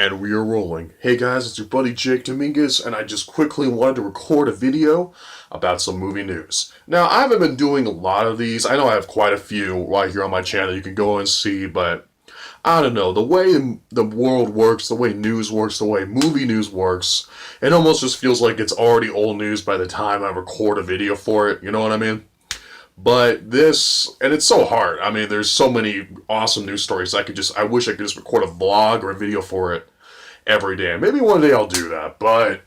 And we are rolling. Hey guys, it's your buddy Jake Dominguez, and I just quickly wanted to record a video about some movie news. Now, I haven't been doing a lot of these. I know I have quite a few right here on my channel you can go and see, but I don't know. The way the world works, the way news works, the way movie news works, it almost just feels like it's already old news by the time I record a video for it. You know what I mean? But this, and it's so hard. I mean, there's so many awesome news stories. I wish I could just record a vlog or a video for it every day. Maybe one day I'll do that. But,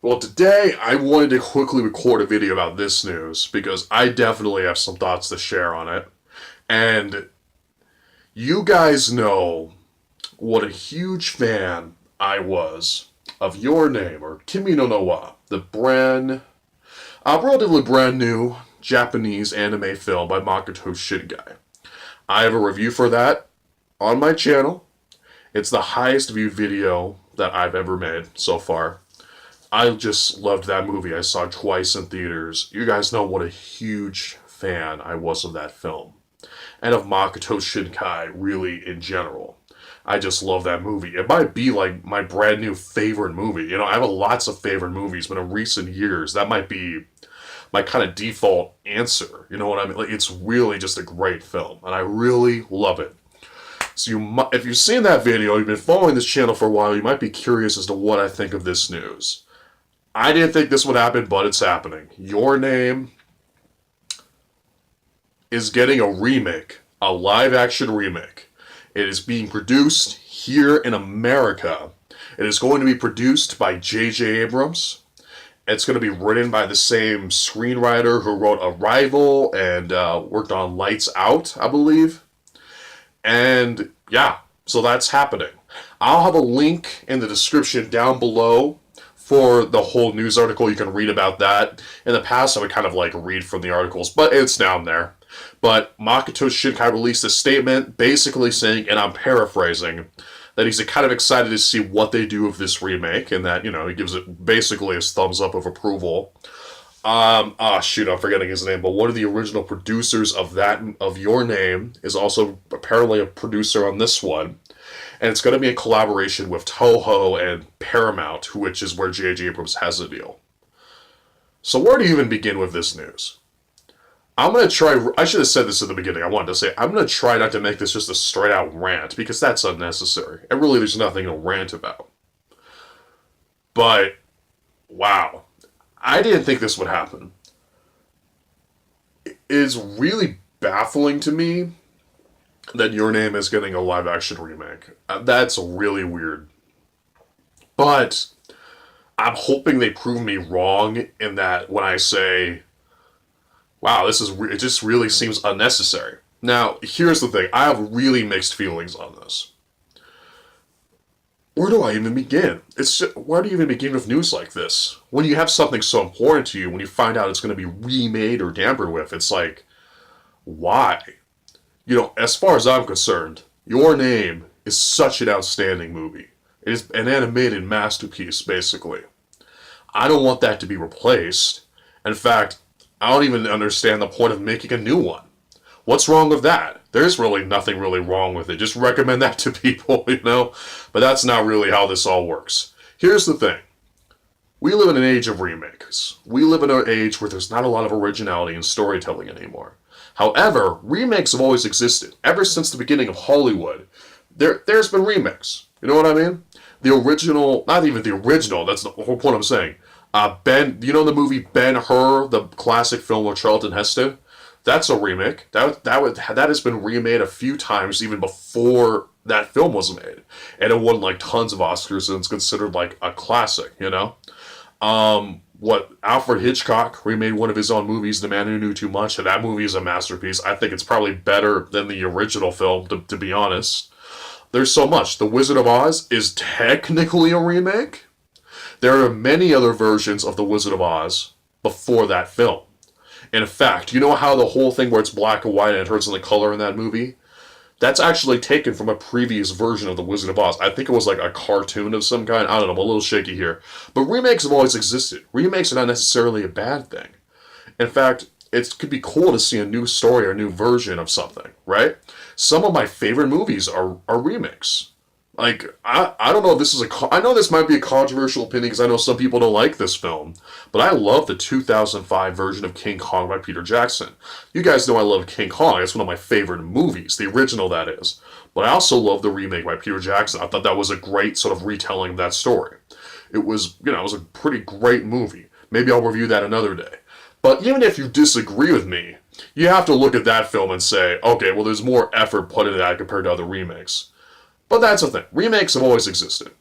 well, today I wanted to quickly record a video about this news because I definitely have some thoughts to share on it. And you guys know what a huge fan I was of Your Name, or Kimi no wa, the relatively brand new Japanese anime film by Makoto Shinkai. I have a review for that on my channel. It's the highest viewed video that I've ever made so far. I just loved that movie. I saw it twice in theaters. You guys know what a huge fan I was of that film. And of Makoto Shinkai, really, in general. I just love that movie. It might be like my brand new favorite movie. You know, I have lots of favorite movies, but in recent years, that might be my kind of default answer. You know what I mean? Like, it's really just a great film, and I really love it. So if you've seen that video, you've been following this channel for a while, you might be curious as to what I think of this news. I didn't think this would happen, but it's happening. Your Name is getting a remake, a live-action remake. It is being produced here in America. It is going to be produced by J.J. Abrams. It's going to be written by the same screenwriter who wrote Arrival and worked on Lights Out, I believe. And yeah, so that's happening. I'll have a link in the description down below for the whole news article. You can read about that. In the past, I would kind of like read from the articles, but it's down there. But Makoto Shinkai released a statement basically saying, and I'm paraphrasing, that he's kind of excited to see what they do with this remake, and that, you know, he gives it basically his thumbs up of approval. I'm forgetting his name, but one of the original producers of Your Name is also apparently a producer on this one. And it's going to be a collaboration with Toho and Paramount, which is where J.J. Abrams has a deal. So where do you even begin with this news? I'm going to try, I should have said this at the beginning, I wanted to say, I'm going to try not to make this just a straight out rant, because that's unnecessary. And really there's nothing to rant about. But, wow. I didn't think this would happen. It is really baffling to me that Your Name is getting a live action remake. That's really weird. But I'm hoping they prove me wrong in that when I say, wow, it just really seems unnecessary. Now, here's the thing. I have really mixed feelings on this. Where do I even begin? Where do you even begin with news like this? When you have something so important to you, when you find out it's going to be remade or tampered with, it's like, why? You know, as far as I'm concerned, Your Name is such an outstanding movie. It is an animated masterpiece, basically. I don't want that to be replaced. In fact, I don't even understand the point of making a new one. What's wrong with that? There's really nothing really wrong with it. Just recommend that to people, you know? But that's not really how this all works. Here's the thing. We live in an age of remakes. We live in an age where there's not a lot of originality in storytelling anymore. However, remakes have always existed. Ever since the beginning of Hollywood, there's been remakes. You know what I mean? The original, not even the original, that's the whole point I'm saying. You know the movie Ben-Hur, the classic film with Charlton Heston? That's a remake. That has been remade a few times even before that film was made. And it won like tons of Oscars and it's considered like a classic, you know? Alfred Hitchcock remade one of his own movies, The Man Who Knew Too Much, and that movie is a masterpiece. I think it's probably better than the original film, to be honest. There's so much. The Wizard of Oz is technically a remake. There are many other versions of The Wizard of Oz before that film. In fact, you know how the whole thing where it's black and white and it turns into color in that movie? That's actually taken from a previous version of The Wizard of Oz. I think it was like a cartoon of some kind. I don't know, I'm a little shaky here. But remakes have always existed. Remakes are not necessarily a bad thing. In fact, it could be cool to see a new story or a new version of something, right? Some of my favorite movies are remakes. Like, I don't know if this is I know this might be a controversial opinion because I know some people don't like this film, but I love the 2005 version of King Kong by Peter Jackson. You guys know I love King Kong. It's one of my favorite movies, the original that is. But I also love the remake by Peter Jackson. I thought that was a great sort of retelling of that story. It was, it was a pretty great movie. Maybe I'll review that another day. But even if you disagree with me, you have to look at that film and say, okay, well, there's more effort put into that compared to other remakes. But that's the thing. Remakes have always existed.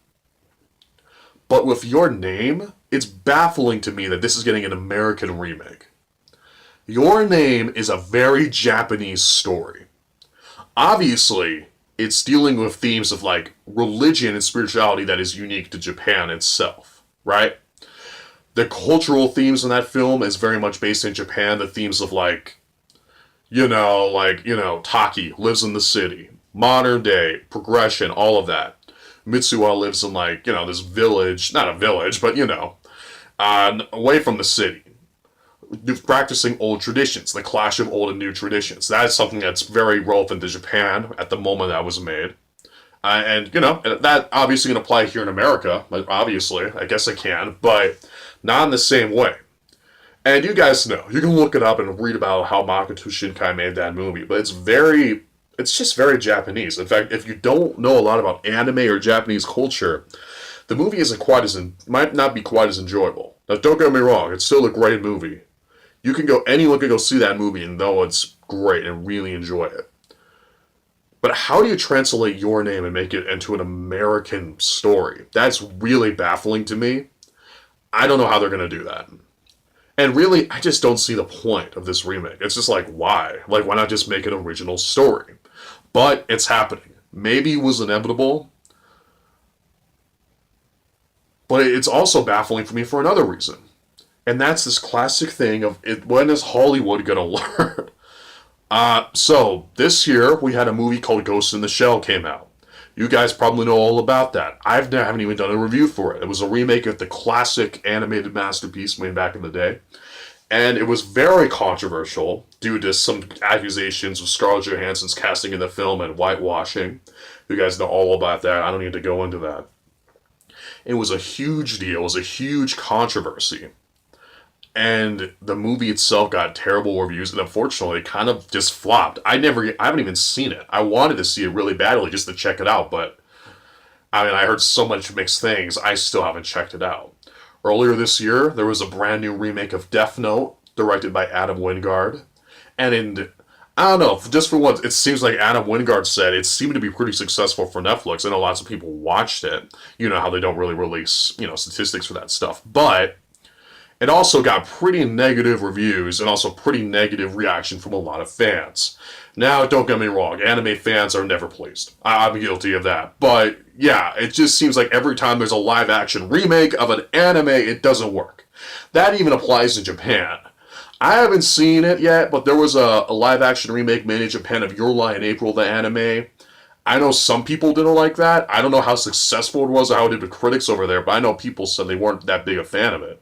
But with Your Name, it's baffling to me that this is getting an American remake. Your Name is a very Japanese story. Obviously, it's dealing with themes of like religion and spirituality that is unique to Japan itself, right? The cultural themes in that film is very much based in Japan. The themes of like, Taki lives in the city, modern day, progression, all of that. Mitsuha lives in like, this village, not a village, but away from the city. Practicing old traditions, the clash of old and new traditions. That is something that's very relevant to Japan at the moment that was made. That obviously can apply here in America, obviously, I guess it can, but not in the same way. And you guys know, you can look it up and read about how Makoto Shinkai made that movie, but it's just very Japanese. In fact, if you don't know a lot about anime or Japanese culture, the movie might not be quite as enjoyable. Now, don't get me wrong, it's still a great movie. Anyone can go see that movie and know it's great and really enjoy it. But how do you translate Your Name and make it into an American story? That's really baffling to me. I don't know how they're going to do that. And really, I just don't see the point of this remake. It's just like, why? Like, why not just make an original story? But it's happening. Maybe it was inevitable. But it's also baffling for me for another reason. And that's this classic thing of, when is Hollywood going to learn? So, this year, we had a movie called Ghost in the Shell came out. You guys probably know all about that. I haven't even done a review for it. It was a remake of the classic animated masterpiece made back in the day. And it was very controversial due to some accusations of Scarlett Johansson's casting in the film and whitewashing. You guys know all about that. I don't need to go into that. It was a huge deal. It was a huge controversy. And the movie itself got terrible reviews, and unfortunately, it kind of just flopped. I haven't even seen it. I wanted to see it really badly just to check it out, but I heard so much mixed things, I still haven't checked it out. Earlier this year, there was a brand new remake of Death Note, directed by Adam Wingard. And I don't know, just for what it seems like Adam Wingard said, it seemed to be pretty successful for Netflix. I know lots of people watched it. You know how they don't really release, statistics for that stuff. But it also got pretty negative reviews and also pretty negative reaction from a lot of fans. Now, don't get me wrong, anime fans are never pleased. I'm guilty of that. But yeah, it just seems like every time there's a live action remake of an anime, it doesn't work. That even applies to Japan. I haven't seen it yet, but there was a live action remake made in Japan of Your Lie in April, the anime. I know some people didn't like that. I don't know how successful it was or how it did with critics over there, but I know people said they weren't that big a fan of it.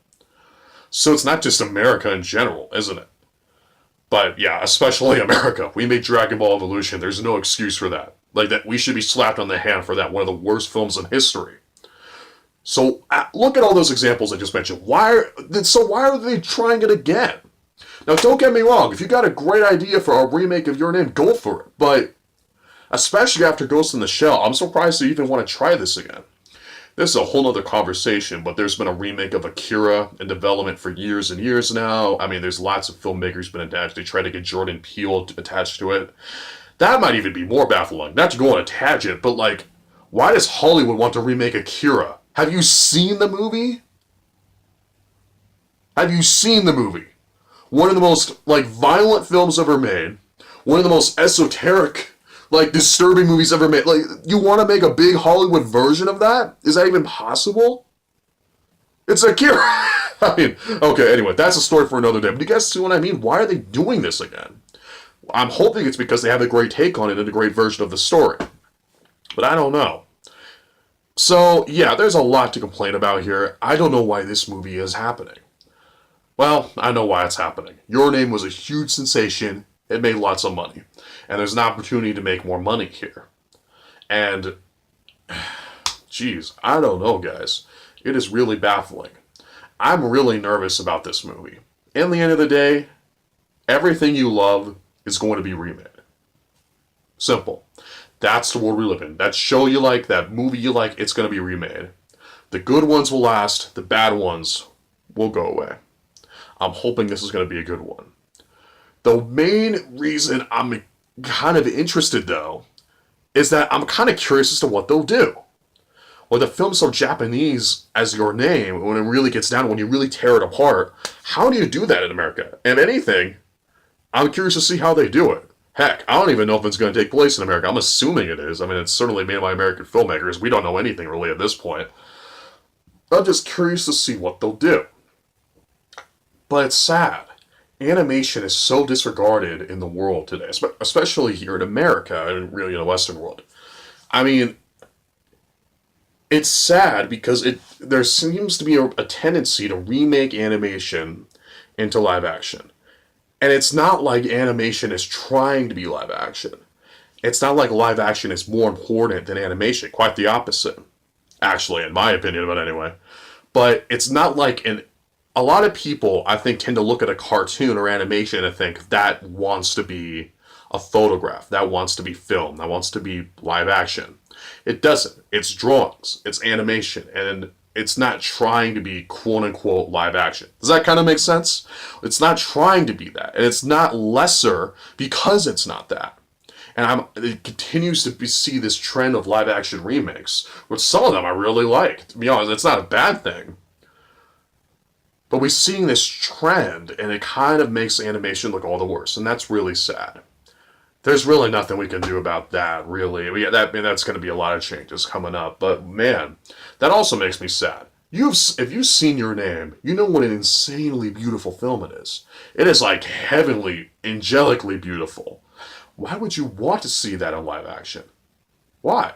So it's not just America in general, isn't it? But yeah, especially America. We made Dragon Ball Evolution. There's no excuse for that. Like that, we should be slapped on the hand for that. One of the worst films in history. So look at all those examples I just mentioned. Why are they trying it again? Now, don't get me wrong. If you got a great idea for a remake of Your Name, go for it. But especially after Ghost in the Shell, I'm surprised you even want to try this again. This is a whole other conversation, but there's been a remake of Akira in development for years and years now. There's lots of filmmakers been attached. They tried to get Jordan Peele attached to it. That might even be more baffling. Not to go on a tangent, but like, why does Hollywood want to remake Akira? Have you seen the movie? Have you seen the movie? One of the most, violent films ever made. One of the most esoteric, disturbing movies ever made. You want to make a big Hollywood version of that? Is that even possible? It's Akira. Okay, anyway, that's a story for another day. But do you guys see what I mean? Why are they doing this again? I'm hoping it's because they have a great take on it and a great version of the story. But I don't know. So, yeah, there's a lot to complain about here. I don't know why this movie is happening. Well, I know why it's happening. Your Name was a huge sensation. It made lots of money. And there's an opportunity to make more money here. And Jeez, I don't know, guys. It is really baffling. I'm really nervous about this movie. In the end of the day, everything you love is going to be remade. Simple. That's the world we live in. That show you like, that movie you like, it's going to be remade. The good ones will last, the bad ones will go away. I'm hoping this is going to be a good one. The main reason I'm kind of interested, though, is that I'm kind of curious as to what they'll do. When the film's so Japanese as your name, when it really gets down, when you really tear it apart, how do you do that in America? If anything, I'm curious to see how they do it. Heck, I don't even know if it's going to take place in America. I'm assuming it is. I mean, it's certainly made by American filmmakers. We don't know anything really at this point. I'm just curious to see what they'll do. But it's sad. Animation is so disregarded in the world today, especially here in America and really in the Western world. I mean, it's sad because there seems to be a tendency to remake animation into live action. And it's not like animation is trying to be live action. It's not like live action is more important than animation. Quite the opposite. Actually, in my opinion, but anyway. But it's not like a lot of people, I think, tend to look at a cartoon or animation and think that wants to be a photograph, that wants to be film, that wants to be live action. It doesn't. It's drawings, it's animation, and it's not trying to be quote-unquote live action. Does that kind of make sense? It's not trying to be that, and it's not lesser because it's not that. And it continues to see this trend of live action remakes, which some of them I really like. To be honest, it's not a bad thing. But we're seeing this trend, and it kind of makes animation look all the worse, and that's really sad. There's really nothing we can do about that, really. That's going to be a lot of changes coming up. But man, that also makes me sad. If you've seen Your Name, you know what an insanely beautiful film it is. It is like heavenly, angelically beautiful. Why would you want to see that in live action? Why?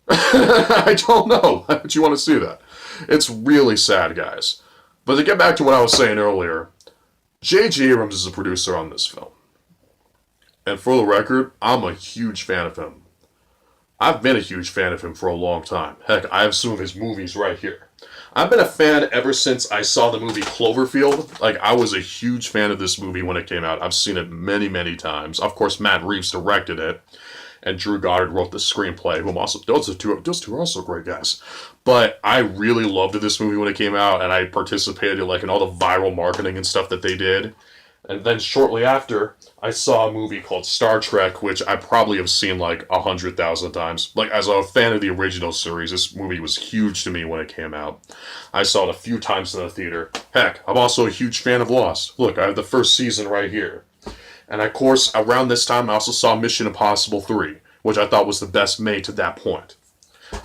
I don't know. Why would you want to see that? It's really sad, guys. But to get back to what I was saying earlier, J.J. Abrams is a producer on this film. And for the record, I'm a huge fan of him. I've been a huge fan of him for a long time. Heck, I have some of his movies right here. I've been a fan ever since I saw the movie Cloverfield. Like, I was a huge fan of this movie when it came out. I've seen it many, many times. Of course, Matt Reeves directed it, and Drew Goddard wrote the screenplay. Those two are also great guys. But I really loved this movie when it came out, and I participated in all the viral marketing and stuff that they did. And then shortly after, I saw a movie called Star Trek, which I probably have seen 100,000 times. As a fan of the original series, this movie was huge to me when it came out. I saw it a few times in the theater. Heck, I'm also a huge fan of Lost. Look, I have the first season right here. And of course, around this time, I also saw Mission Impossible 3, which I thought was the best made to that point.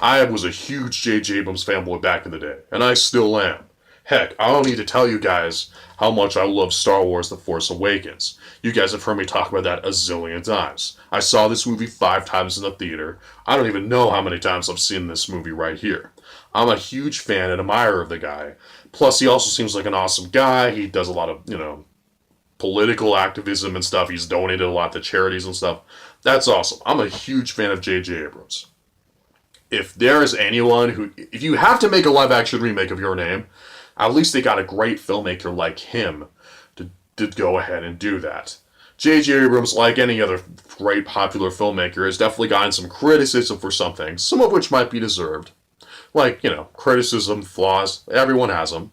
I was a huge J.J. Abrams fanboy back in the day, and I still am. Heck, I don't need to tell you guys how much I love Star Wars The Force Awakens. You guys have heard me talk about that a zillion times. I saw this movie 5 times in the theater. I don't even know how many times I've seen this movie right here. I'm a huge fan and admirer of the guy. Plus, he also seems like an awesome guy. He does a lot of, political activism and stuff. He's donated a lot to charities and stuff. That's awesome. I'm a huge fan of J.J. Abrams. If there is anyone if you have to make a live action remake of Your Name, at least they got a great filmmaker like him to go ahead and do that. J.J. Abrams, like any other great popular filmmaker, has definitely gotten some criticism for some things, some of which might be deserved. Criticism, flaws, everyone has them.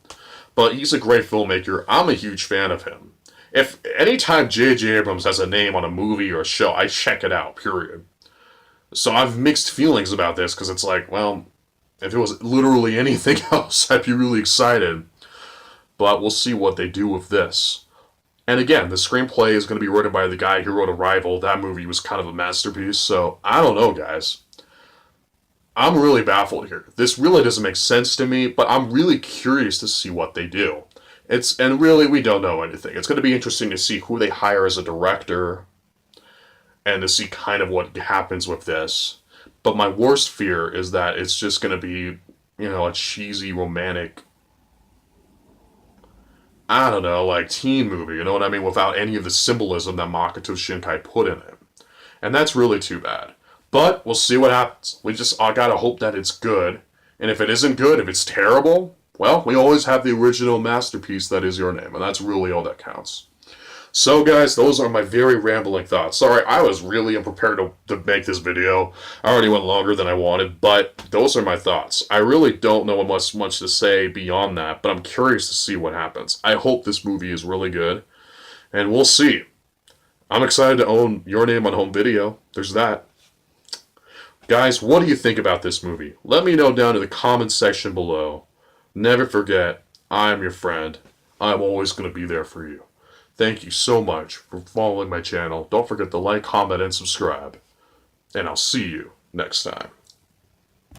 But he's a great filmmaker. I'm a huge fan of him. If anytime J.J. Abrams has a name on a movie or a show, I check it out, period. So I've mixed feelings about this, because it's if it was literally anything else, I'd be really excited. But we'll see what they do with this. And again, the screenplay is going to be written by the guy who wrote Arrival. That movie was kind of a masterpiece, so I don't know, guys. I'm really baffled here. This really doesn't make sense to me, but I'm really curious to see what they do. And really, we don't know anything. It's going to be interesting to see who they hire as a director, and to see kind of what happens with this. But my worst fear is that it's just going to be, a cheesy, romantic, I don't know, teen movie, you know what I mean? Without any of the symbolism that Makoto Shinkai put in it. And that's really too bad. But we'll see what happens. I gotta hope that it's good. And if it isn't good, if it's terrible, well, we always have the original masterpiece that is Your Name, and that's really all that counts. So guys, those are my very rambling thoughts. Sorry, I was really unprepared to make this video. I already went longer than I wanted, but those are my thoughts. I really don't know much to say beyond that, but I'm curious to see what happens. I hope this movie is really good, and we'll see. I'm excited to own Your Name on home video. There's that. Guys, what do you think about this movie? Let me know down in the comments section below. Never forget, I'm your friend. I'm always going to be there for you. Thank you so much for following my channel. Don't forget to like, comment, and subscribe. And I'll see you next time.